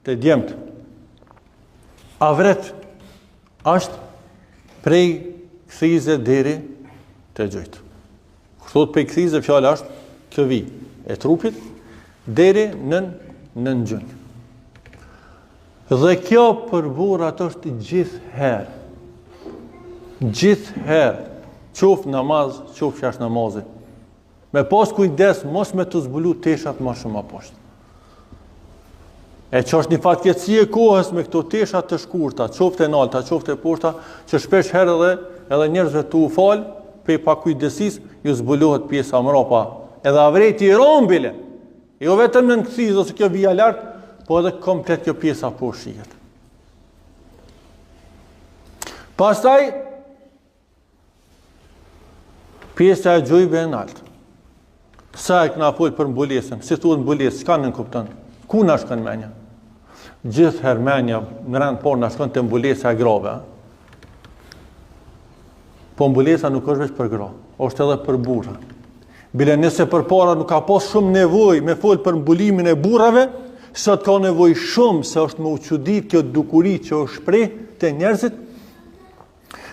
të djemt. Avret është prej kthize deri të gjojtë. Kur thot prej kthize, fjala është këvi e trupit deri në gjunjë. Dhe kjo për burrat është gjithherë. Gjithherë, qoftë namaz, qoftë jashtë namazit. Me pas kujdes, mos me të zbulu teshat më shumë më poshtë. E që është një fatkeqësi e kohës me këto teshat të shkurta, qoftë e nalta, qoftë e poshta, që shpesh herë edhe njerëzve të u falë, pe pa kujdesis, ju zbulohet pjesa mrapa. Edhe avreti i rombile, jo vetëm në këthizë ose kjo vija lartë, po edhe komplet kjo pjesa poshtë shihet. Pastaj, pjesa e gjojve e naltë. Sa e këna folë për mbulesën, si thuhet mbulesë, s'ka në kupton, ku na shkon menja? Gjithë hermenja në rend por na shkon të mbulesa e grave. Po mbulesa nuk është veç për gra, është edhe për burra. Bile nëse për para nuk ka pas shumë nevojë me folë për mbulimin e burrave, sot ka nevojë shumë se është më u çudit kjo dukuri që është shpreh te njerëzit.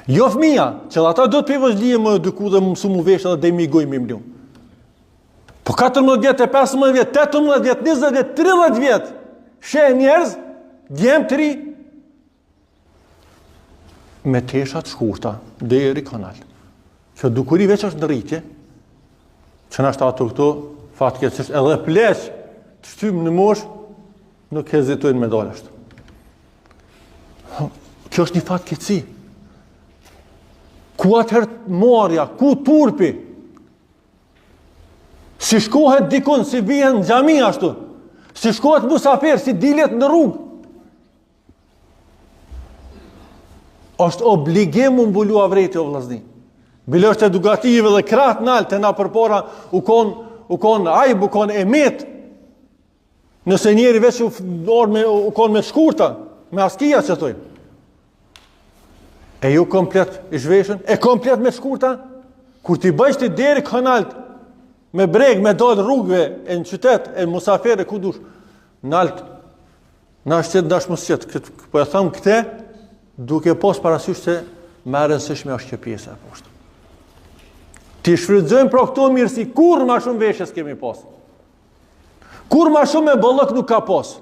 Jo fëmia, që ata do të pevozlije më duku dhe më mësu mu vesh edhe dhe mi goj mi mlium. Po 14 vjetë, 15 vjetë, 18 vjetë, 20 vjetë, 30 vjetë, she njerëz, djemë të ri, me teshat shkurta, dhe i kanal. Që dukuri veç është në rritje, që nështë ato këto, fatkeqësisht edhe pleq, të shtymë në mosh, nuk hezitojnë me dalë ashtu. Kjo është një fatkeqësi. Ku atëherë marja, ku turpi, si shkohet dikun, si vihen në xhami ashtu, si shkohet musafir, si dilet në rrugë. Është obligim u mbulu avreti o vllazni. Bile është edukative dhe kratë nalë të na përpora u kon ajb, u kon emet. Nëse njeri veç u kon me shkurta, me askia që thoi. E ju komplet i zhveshën, e komplet me shkurta, kur ti bëjsh ti deri kanalt, me breg, me dalë rrugëve, e në qytet, e në musafere, ku dush, nalt, na shqet, na shmësqet, po e thamë këte, duke pos parasysh se me rëndësishme është që pjesa e poshtë. Ti shfrytëzojmë pra këto mirësi, kur ma shumë veshjes kemi pas. Kur ma shumë e bollok nuk ka pas.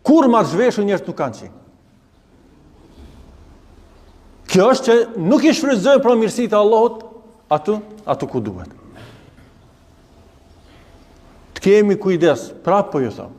Kur ma zhveshën njerëz nuk kanë qenë. Kjo është që nuk i shfrytëzojmë pra mirësitë e Allahut aty ku duhet. Të kemi kujdes, prapë po ju them.